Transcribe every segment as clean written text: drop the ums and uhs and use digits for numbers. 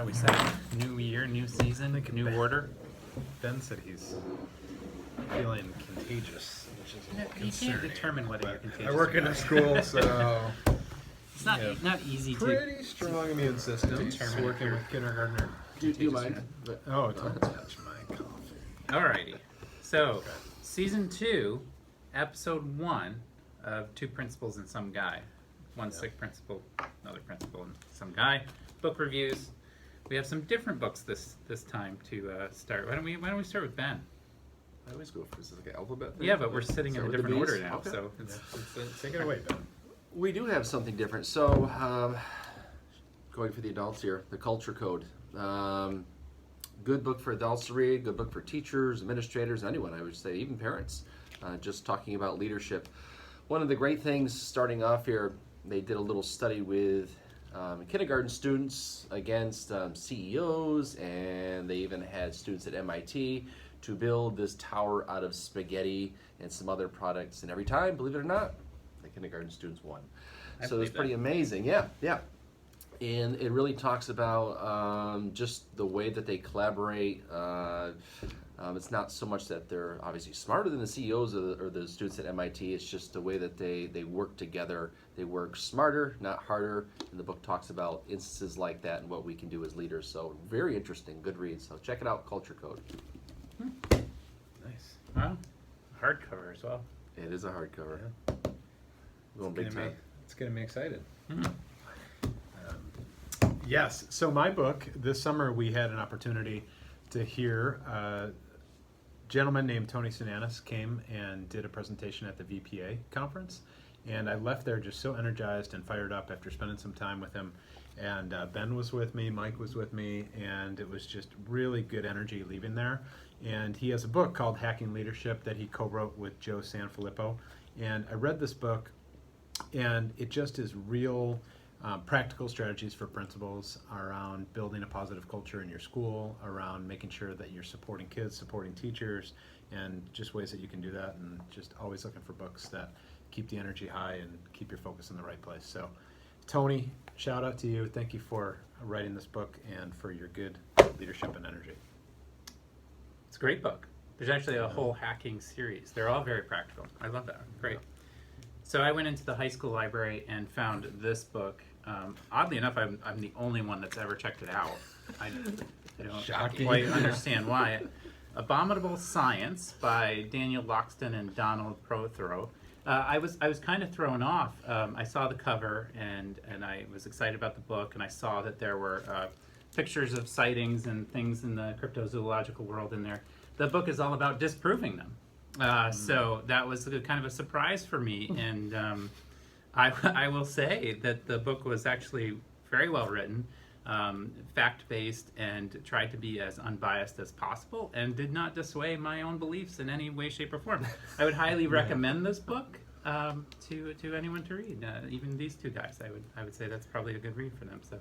we said new year, new season, new order. Ben said he's feeling contagious, which is a little You can't concerning. determine whether you're contagious. I work or in a not. school, so It's not yeah. not easy to. pretty strong immune system. Determine Working if with kindergartner. Do you mind? Oh, don't touch my coffee. Alrighty. So, season 2, episode 1 of Two Principals and Some Guy. One sick principal, another principal, and some guy. Book reviews. We have some different books this time to start. Why don't we start with Ben? I always go for this is like an alphabet thing. Yeah, but we're sitting in a Start with the different order Bs? now, Okay. so Take it away, Ben. We do have something different. So, going for the adults here, The Culture Code. Good book for adults to read, good book for teachers, administrators, anyone, I would say, even parents. Just talking about leadership. One of the great things starting off here, they did a little study with kindergarten students against CEOs, and they even had students at MIT to build this tower out of spaghetti and some other products. And every time, believe it or not, the kindergarten students won. I So it's believe pretty that. amazing. Yeah. And it really talks about just the way that they collaborate. It's not so much that they're obviously smarter than the CEOs or the students at MIT. It's just the way that they work together. They work smarter, not harder. And the book talks about instances like that and what we can do as leaders. So very interesting, good read. So check it out, Culture Code. nice. Well, hardcover as well. It is a hardcover. Yeah. Going big time. It's getting me excited. Mhm. Yes. So my book, this summer we had an opportunity to hear a gentleman named Tony Sinanis came and did a presentation at the VPA conference. And I left there just so energized and fired up after spending some time with him. And Ben was with me, Mike was with me, and it was just really good energy leaving there. And he has a book called Hacking Leadership that he co-wrote with Joe Sanfelippo. And I read this book, and it just is real practical strategies for principals around building a positive culture in your school, around making sure that you're supporting kids, supporting teachers, and just ways that you can do that, and just always looking for books that keep the energy high and keep your focus in the right place. So, Tony, shout out to you. Thank you for writing this book and for your good leadership and energy. It's a great book. There's actually a whole hacking series. They're all very practical. I love that. Great. So I went into the high school library and found this book. Oddly enough, I'm the only one that's ever checked it out. I don't Shocking. quite understand why. Abominable Science by Daniel Loxton and Donald Prothero. I was kind of thrown off. I saw the cover and I was excited about the book, and I saw that there were pictures of sightings and things in the cryptozoological world in there. The book is all about disproving them. So that was kind of a surprise for me, and I will say that the book was actually very well written, fact-based, and tried to be as unbiased as possible, and did not dissuade my own beliefs in any way, shape, or form. I would highly recommend this book to anyone to read. Even these two guys, I would say that's probably a good read for them. So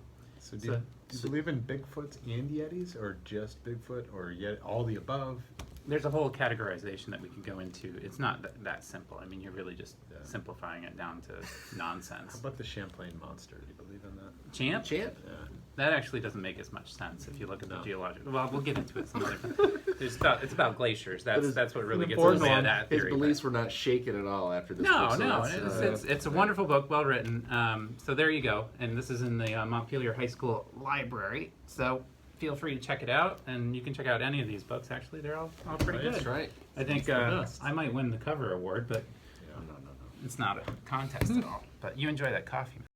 do you believe in Bigfoots and Yetis, or just Bigfoot, or yet all the above? There's a whole categorization that we could go into. It's not that simple. I mean, you're really just simplifying it down to nonsense. How about the Champlain monster? Do you believe in that? Champ? Champ? Yeah. That actually doesn't make as much sense if you look at the No. geological. Well, we'll get into it some other time. It's about glaciers. That's what really gets important us one. at that His theory. beliefs were not shaken at all after this No, book. So no, that's, it's a wonderful book, well written. So there you go, and this is in the Montpelier High School library. So feel free to check it out, and you can check out any of these books. Actually, they're all pretty Right. good. That's right. I think It's the best. I might win the cover award, but No. it's not a contest at all. But you enjoy that coffee.